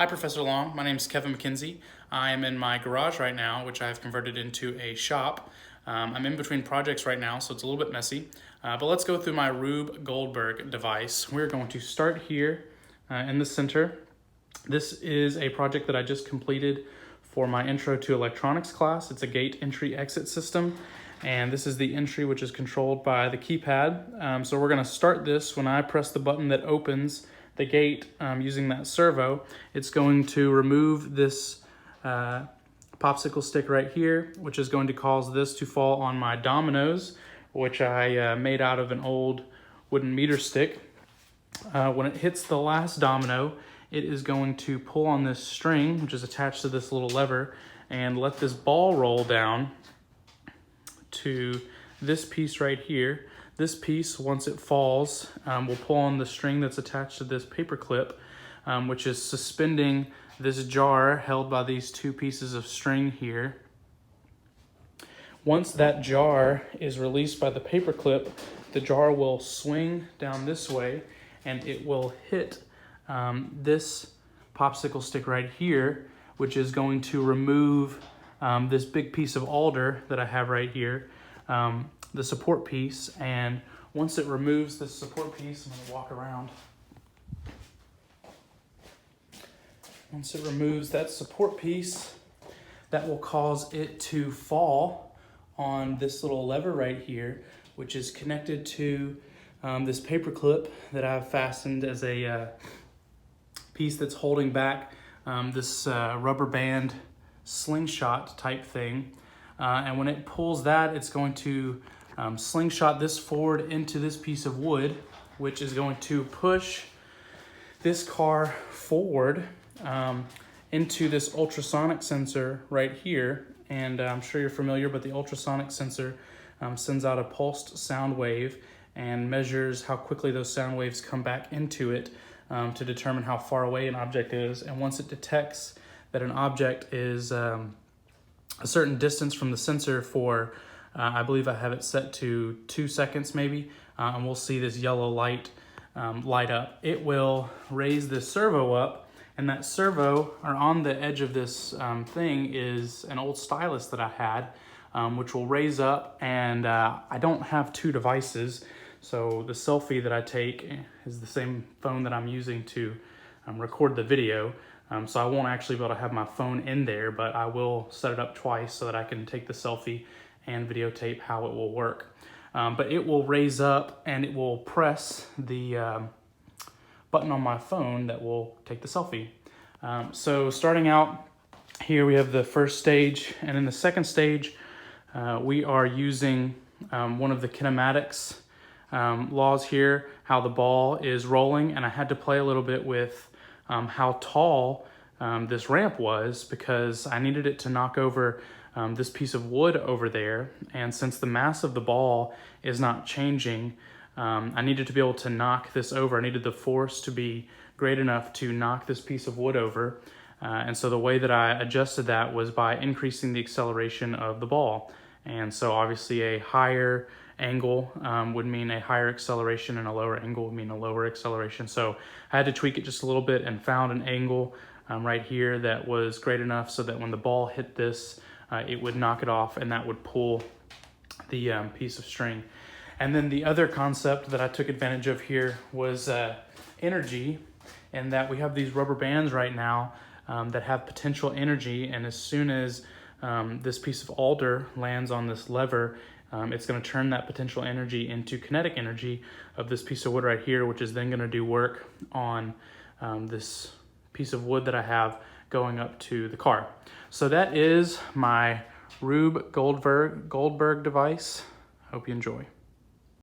Hi, Professor Long. My name is Kevin McKenzie. I am in my garage right now, which I have converted into a shop. I'm in between projects right now, so it's a little bit messy. But let's go through my Rube Goldberg device. We're going to start here in the center. This is a project that I just completed for my Intro to Electronics class. It's a gate entry exit system. And this is the entry, which is controlled by the keypad. So we're going to start this when I press the button that opens the gate using that servo. It's going to remove this popsicle stick right here, which is going to cause this to fall on my dominoes, which I made out of an old wooden meter stick. When it hits the last domino, it is going to pull on this string, which is attached to this little lever, and let this ball roll down to this piece right here. This piece, once it falls, will pull on the string that's attached to this paper clip, which is suspending this jar held by these two pieces of string here. Once that jar is released by the paper clip, the jar will swing down this way and it will hit this popsicle stick right here, which is going to remove this big piece of alder that I have right here, the support piece. And once it removes this support piece, I'm going to walk around. Once it removes that support piece, that will cause it to fall on this little lever right here, which is connected to this paper clip that I've fastened as a piece that's holding back this rubber band slingshot type thing. And when it pulls that, it's going to slingshot this forward into this piece of wood, which is going to push this car forward into this ultrasonic sensor right here. And I'm sure you're familiar, but the ultrasonic sensor sends out a pulsed sound wave and measures how quickly those sound waves come back into it to determine how far away an object is. And once it detects that an object is a certain distance from the sensor for, I believe I have it set to 2 seconds maybe, and we'll see this yellow light light up. It will raise this servo up, and that servo, or on the edge of this thing, is an old stylus that I had, which will raise up. And I don't have two devices, so the selfie that I take is the same phone that I'm using to record the video. So I won't actually be able to have my phone in there, but I will set it up twice so that I can take the selfie and videotape how it will work. But it will raise up and it will press the button on my phone that will take the selfie. So starting out here, we have the first stage, and in the second stage, we are using one of the kinematics laws here, how the ball is rolling, and I had to play a little bit with how tall this ramp was, because I needed it to knock over this piece of wood over there. And since the mass of the ball is not changing, I needed to be able to knock this over. I needed the force to be great enough to knock this piece of wood over. And so the way that I adjusted that was by increasing the acceleration of the ball. And so obviously a higher angle would mean a higher acceleration, and a lower angle would mean a lower acceleration. So I had to tweak it just a little bit and found an angle right here that was great enough so that when the ball hit this, it would knock it off, and that would pull the piece of string. And then the other concept that I took advantage of here was energy, and that we have these rubber bands right now that have potential energy, and as soon as this piece of alder lands on this lever, it's going to turn that potential energy into kinetic energy of this piece of wood right here, which is then going to do work on this piece of wood that I have going up to the car. So that is my Rube Goldberg device. Hope you enjoy.